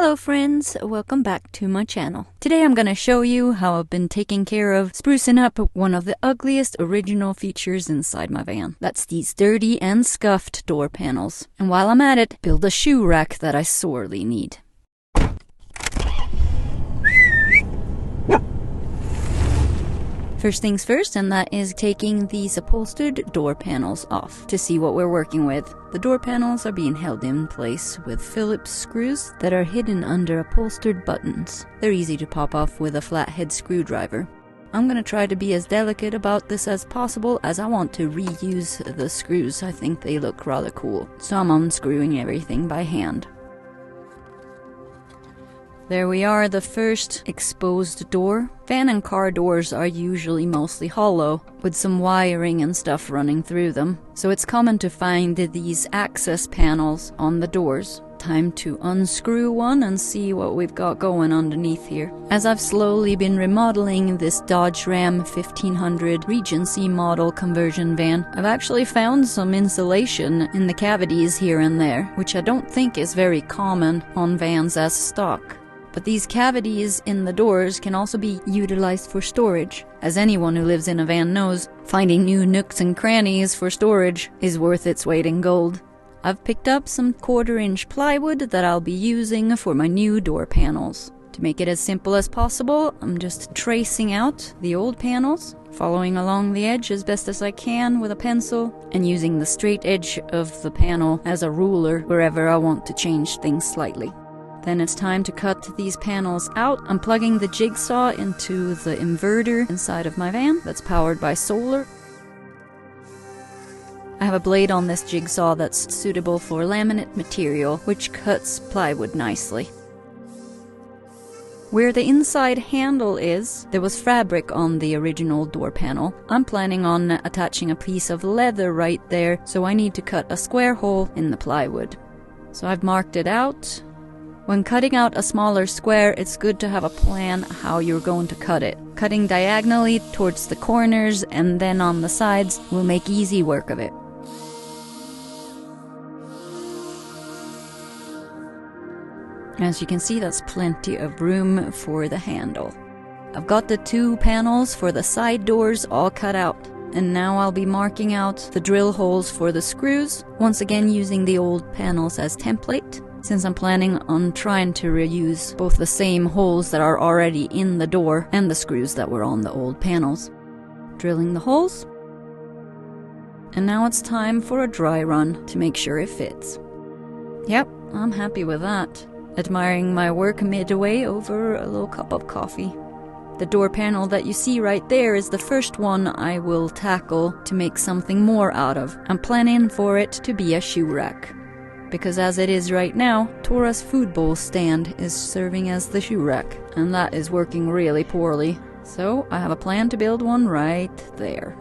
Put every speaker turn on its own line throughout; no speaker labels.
Hello friends, welcome back to my channel. Today I'm gonna show you how I've been taking care of sprucing up one of the ugliest original features inside my van. That's these dirty and scuffed door panels. And while I'm at it, build a shoe rack that I sorely need. First things first, and that is taking these upholstered door panels off to see what we're working with. The door panels are being held in place with Phillips screws that are hidden under upholstered buttons. They're easy to pop off with a flathead screwdriver. I'm gonna try to be as delicate about this as possible, as I want to reuse the screws. I think they look rather cool. So I'm unscrewing everything by hand. There we are, the first exposed door. Van and car doors are usually mostly hollow, with some wiring and stuff running through them. So it's common to find these access panels on the doors. Time to unscrew one and see what we've got going underneath here. As I've slowly been remodeling this Dodge Ram 1500 Regency model conversion van, I've actually found some insulation in the cavities here and there, which I don't think is very common on vans as stock. But these cavities in the doors can also be utilized for storage. As anyone who lives in a van knows, finding new nooks and crannies for storage is worth its weight in gold. I've picked up some 1/4-inch plywood that I'll be using for my new door panels. To make it as simple as possible, I'm just tracing out the old panels, following along the edge as best as I can with a pencil, and using the straight edge of the panel as a ruler wherever I want to change things slightly. Then it's time to cut these panels out. I'm plugging the jigsaw into the inverter inside of my van that's powered by solar. I have a blade on this jigsaw that's suitable for laminate material, which cuts plywood nicely. Where the inside handle is, there was fabric on the original door panel. I'm planning on attaching a piece of leather right there, so I need to cut a square hole in the plywood. So I've marked it out. When cutting out a smaller square, it's good to have a plan how you're going to cut it. Cutting diagonally towards the corners and then on the sides will make easy work of it. As you can see, that's plenty of room for the handle. I've got the 2 panels for the side doors all cut out. And now I'll be marking out the drill holes for the screws, once again using the old panels as template, since I'm planning on trying to reuse both the same holes that are already in the door and the screws that were on the old panels. Drilling the holes. And now it's time for a dry run to make sure it fits. Yep, I'm happy with that. Admiring my work midway over a little cup of coffee. The door panel that you see right there is the first one I will tackle to make something more out of. I'm planning for it to be a shoe rack. Because as it is right now, Tora's food bowl stand is serving as the shoe rack, and that is working really poorly. So I have a plan to build one right there.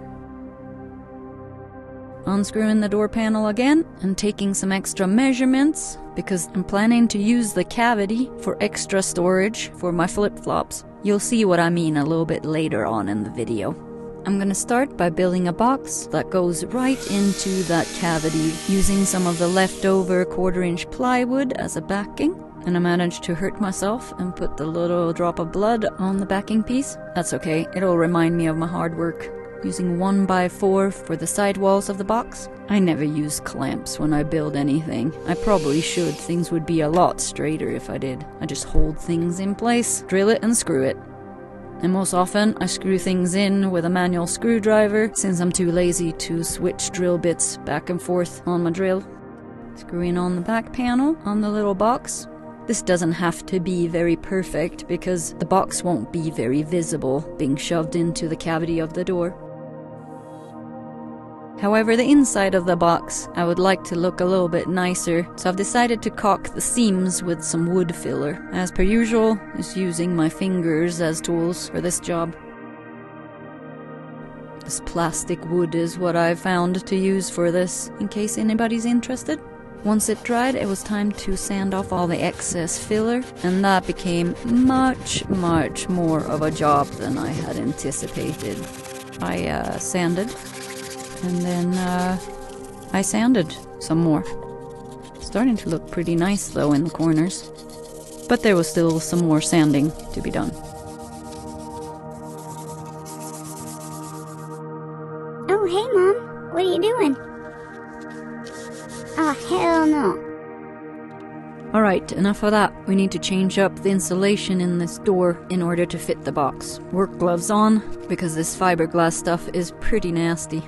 Unscrewing the door panel again and taking some extra measurements, because I'm planning to use the cavity for extra storage for my flip-flops. You'll see what I mean a little bit later on in the video. I'm gonna start by building a box that goes right into that cavity using some of the leftover 1/4-inch plywood as a backing. And I managed to hurt myself and put the little drop of blood on the backing piece. That's okay, it'll remind me of my hard work. Using 1x4 for the side walls of the box. I never use clamps when I build anything. I probably should. Things would be a lot straighter if I did. I just hold things in place, drill it and screw it. And most often I screw things in with a manual screwdriver, since I'm too lazy to switch drill bits back and forth on my drill. Screwing on the back panel on the little box. This doesn't have to be very perfect because the box won't be very visible being shoved into the cavity of the door. However, the inside of the box I would like to look a little bit nicer, so I've decided to caulk the seams with some wood filler. As per usual, just using my fingers as tools for this job. This plastic wood is what I found to use for this, in case anybody's interested. Once it dried, it was time to sand off all the excess filler, and that became much more of a job than I had anticipated. I sanded. And then I sanded some more. Starting to look pretty nice though in the corners. but there was still some more sanding to be done.
Oh, hey Mom, what are you doing? Oh, hell no.
Alright, enough of that. We need to change up the insulation in this door in order to fit the box. Work gloves on, because this fiberglass stuff is pretty nasty.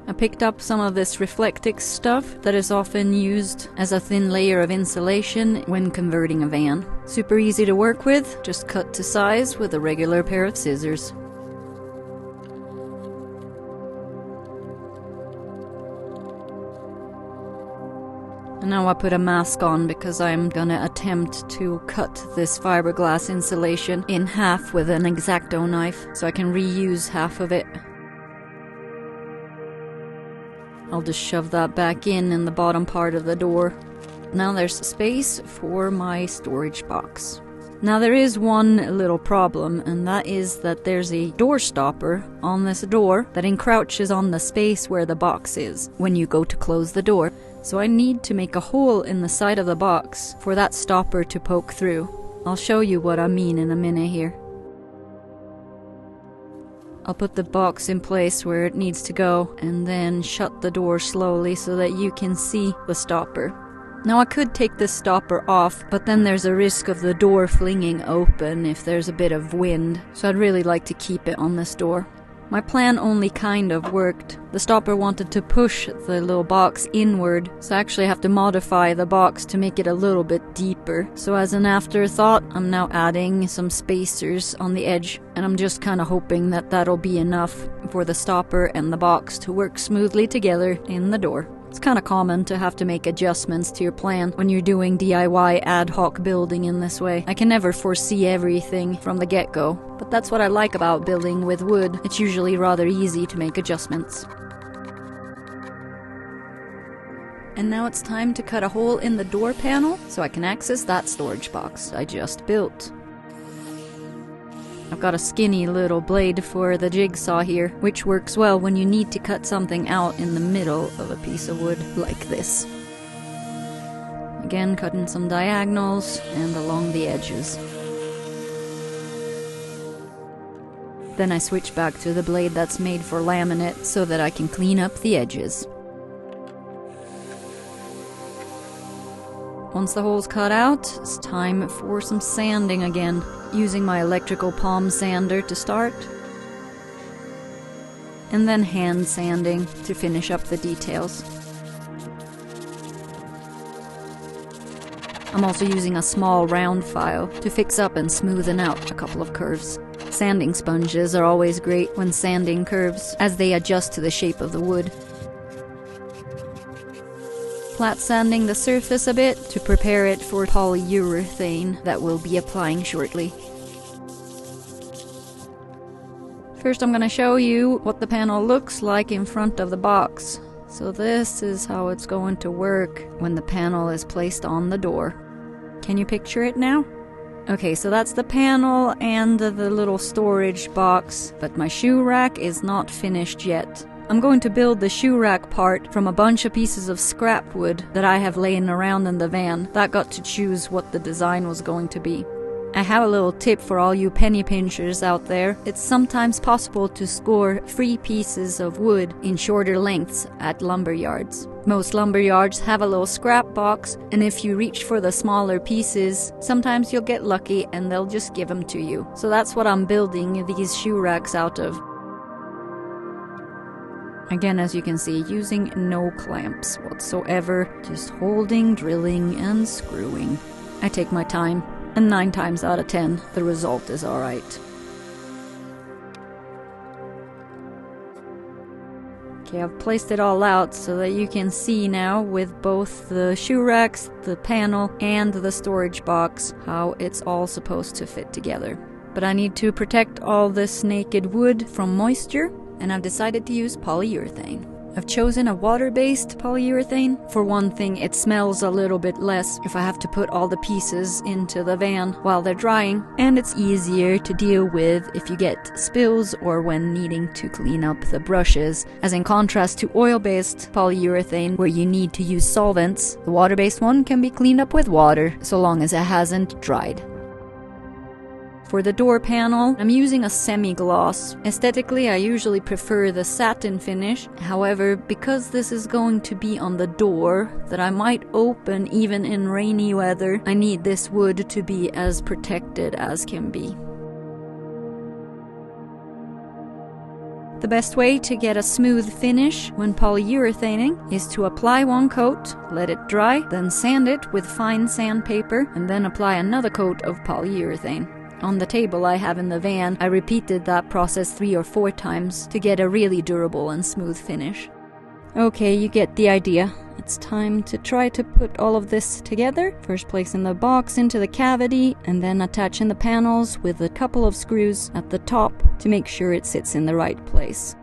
I picked up some of this Reflectix stuff that is often used as a thin layer of insulation when converting a van. Super easy to work with, just cut to size with a regular pair of scissors. And now I put a mask on because I'm gonna attempt to cut this fiberglass insulation in half with an X-Acto knife so I can reuse half of it. I'll just shove that back in the bottom part of the door. Now there's space for my storage box. Now there is one little problem, and that is that there's a door stopper on this door that encroaches on the space where the box is when you go to close the door. So I need to make a hole in the side of the box for that stopper to poke through. I'll show you what I mean in a minute here. I'll put the box in place where it needs to go and then shut the door slowly so that you can see the stopper. Now I could take this stopper off, but then there's a risk of the door flinging open if there's a bit of wind, so I'd really like to keep it on this door. My plan only kind of worked. The stopper wanted to push the little box inward, so I actually have to modify the box to make it a little bit deeper. So as an afterthought, I'm now adding some spacers on the edge, and I'm just kind of hoping that that'll be enough for the stopper and the box to work smoothly together in the door. It's kind of common to have to make adjustments to your plan when you're doing DIY ad hoc building in this way. I can never foresee everything from the get-go, but that's what I like about building with wood. It's usually rather easy to make adjustments. And now it's time to cut a hole in the door panel so I can access that storage box I just built. I've got a skinny little blade for the jigsaw here, which works well when you need to cut something out in the middle of a piece of wood like this. Again, cutting some diagonals and along the edges. Then I switch back to the blade that's made for laminate so that I can clean up the edges. Once the hole's cut out, it's time for some sanding again, using my electrical palm sander to start, and then hand sanding to finish up the details. I'm also using a small round file to fix up and smoothen out a couple of curves. Sanding sponges are always great when sanding curves, as they adjust to the shape of the wood. Flat sanding the surface a bit to prepare it for polyurethane that we'll be applying shortly. First I'm going to show you what the panel looks like in front of the box. So this is how it's going to work when the panel is placed on the door. Can you picture it now? Okay, so that's the panel and the little storage box, but my shoe rack is not finished yet. I'm going to build the shoe rack part from a bunch of pieces of scrap wood that I have laying around in the van. That got to choose what the design was going to be. I have a little tip for all you penny pinchers out there. It's sometimes possible to score free pieces of wood in shorter lengths at lumber yards. Most lumber yards have a little scrap box, and if you reach for the smaller pieces, sometimes you'll get lucky and they'll just give them to you. So that's what I'm building these shoe racks out of. Again, as you can see, using no clamps whatsoever, just holding, drilling, and screwing. I take my time, and 9 times out of 10, the result is alright. Okay, I've placed it all out so that you can see now with both the shoe racks, the panel, and the storage box how it's all supposed to fit together. But I need to protect all this naked wood from moisture, and I've decided to use polyurethane. I've chosen a water-based polyurethane. For one thing, it smells a little bit less if I have to put all the pieces into the van while they're drying, and it's easier to deal with if you get spills or when needing to clean up the brushes, as in contrast to oil-based polyurethane where you need to use solvents. The water-based one can be cleaned up with water so long as it hasn't dried. For the door panel, I'm using a semi-gloss. Aesthetically, I usually prefer the satin finish. However, because this is going to be on the door that I might open even in rainy weather, I need this wood to be as protected as can be. The best way to get a smooth finish when polyurethaning is to apply one coat, let it dry, then sand it with fine sandpaper, and then apply another coat of polyurethane. On the table I have in the van, I repeated that process 3 or 4 times to get a really durable and smooth finish. Okay, you get the idea. It's time to try to put all of this together. First placing the box into the cavity and then attaching the panels with a couple of screws at the top to make sure it sits in the right place.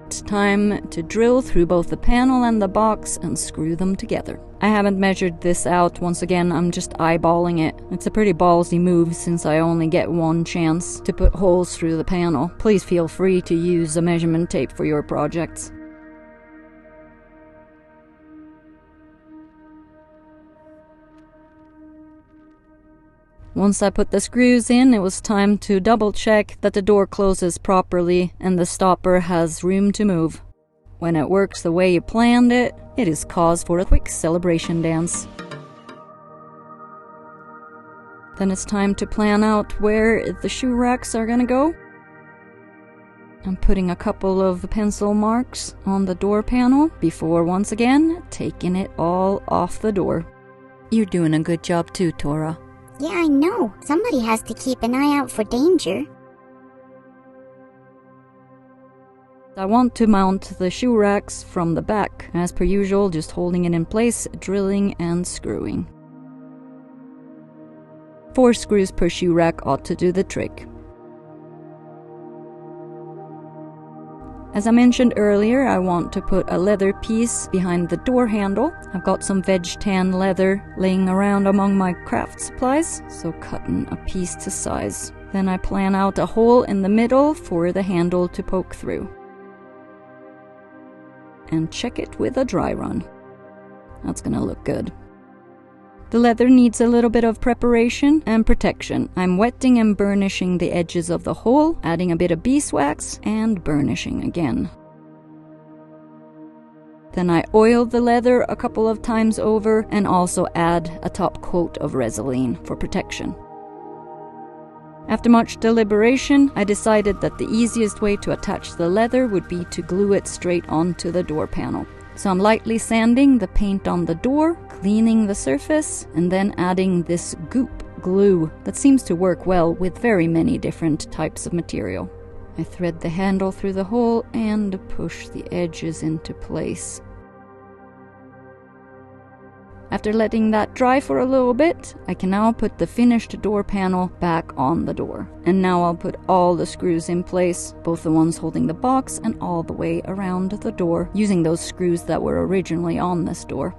It's time to drill through both the panel and the box and screw them together. I haven't measured this out. Once again, I'm just eyeballing it. It's a pretty ballsy move since I only get one chance to put holes through the panel. Please feel free to use a measurement tape for your projects. Once I put the screws in, it was time to double check that the door closes properly and the stopper has room to move. When it works the way you planned it, it is cause for a quick celebration dance. Then it's time to plan out where the shoe racks are gonna go. I'm putting a couple of pencil marks on the door panel before once again taking it all off the door. You're doing a good job too, Tora.
Yeah, I know. Somebody has to keep an eye out for danger.
I want to mount the shoe racks from the back, as per usual, just holding it in place, drilling and screwing. 4 screws per shoe rack ought to do the trick. As I mentioned earlier, I want to put a leather piece behind the door handle. I've got some veg tan leather laying around among my craft supplies, so cutting a piece to size. Then I plan out a hole in the middle for the handle to poke through. And check it with a dry run. That's gonna look good. The leather needs a little bit of preparation and protection. I'm wetting and burnishing the edges of the hole, adding a bit of beeswax, and burnishing again. Then I oil the leather a couple of times over and also add a top coat of Resolene for protection. After much deliberation, I decided that the easiest way to attach the leather would be to glue it straight onto the door panel. So I'm lightly sanding the paint on the door, cleaning the surface, and then adding this goop glue that seems to work well with very many different types of material. I thread the handle through the hole and push the edges into place. After letting that dry for a little bit, I can now put the finished door panel back on the door. And now I'll put all the screws in place, both the ones holding the box and all the way around the door, using those screws that were originally on this door.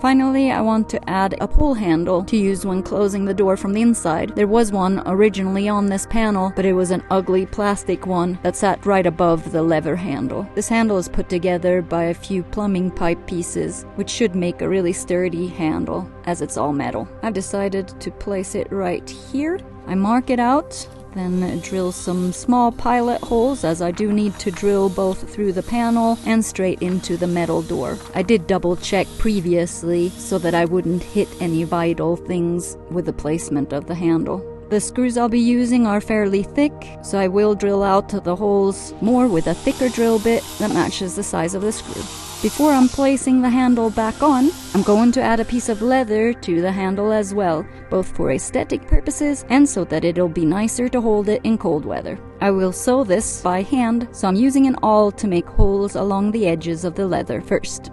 Finally, I want to add a pull handle to use when closing the door from the inside. There was one originally on this panel, but it was an ugly plastic one that sat right above the lever handle. This handle is put together by a few plumbing pipe pieces, which should make a really sturdy handle, as it's all metal. I've decided to place it right here. I mark it out, then drill some small pilot holes, as I do need to drill both through the panel and straight into the metal door. I did double check previously so that I wouldn't hit any vital things with the placement of the handle. The screws I'll be using are fairly thick, so I will drill out the holes more with a thicker drill bit that matches the size of the screw. Before I'm placing the handle back on, I'm going to add a piece of leather to the handle as well, both for aesthetic purposes and so that it'll be nicer to hold it in cold weather. I will sew this by hand, so I'm using an awl to make holes along the edges of the leather first.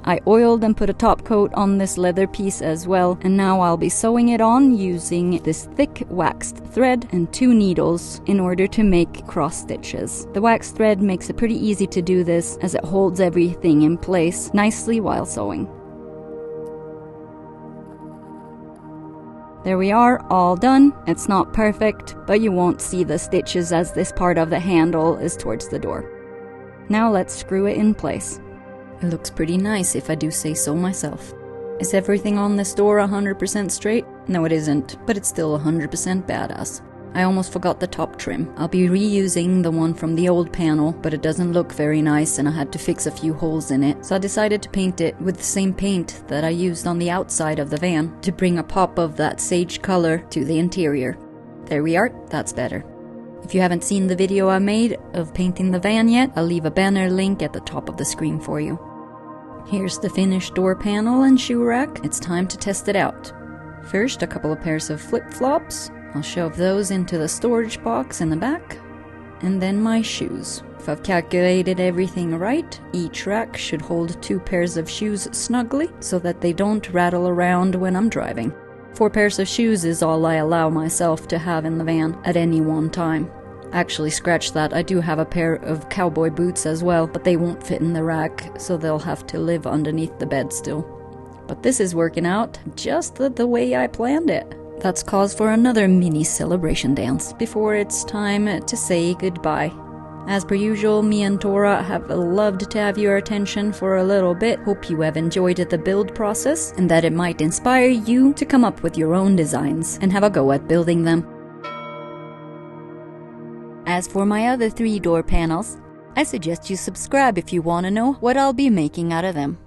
I oiled and put a top coat on this leather piece as well, and now I'll be sewing it on using this thick waxed thread and 2 needles in order to make cross stitches. The waxed thread makes it pretty easy to do this as it holds everything in place nicely while sewing. There we are, all done. It's not perfect, but you won't see the stitches as this part of the handle is towards the door. Now let's screw it in place. It looks pretty nice if I do say so myself. Is everything on this door 100% straight? No, it isn't, but it's still 100% badass. I almost forgot the top trim. I'll be reusing the one from the old panel, but it doesn't look very nice and I had to fix a few holes in it. So I decided to paint it with the same paint that I used on the outside of the van to bring a pop of that sage color to the interior. There we are, that's better. If you haven't seen the video I made of painting the van yet, I'll leave a banner link at the top of the screen for you. Here's the finished door panel and shoe rack. It's time to test it out. First, a couple of pairs of flip-flops. I'll shove those into the storage box in the back. And then my shoes. If I've calculated everything right, each rack should hold 2 pairs of shoes snugly so that they don't rattle around when I'm driving. 4 pairs of shoes is all I allow myself to have in the van at any one time. Actually, scratch that, I do have a pair of cowboy boots as well, but they won't fit in the rack, so they'll have to live underneath the bed still. But this is working out just the way I planned it. That's cause for another mini celebration dance before it's time to say goodbye. As per usual, me and Tora have loved to have your attention for a little bit. Hope you have enjoyed the build process and that it might inspire you to come up with your own designs and have a go at building them. As for my other 3 door panels, I suggest you subscribe if you want to know what I'll be making out of them.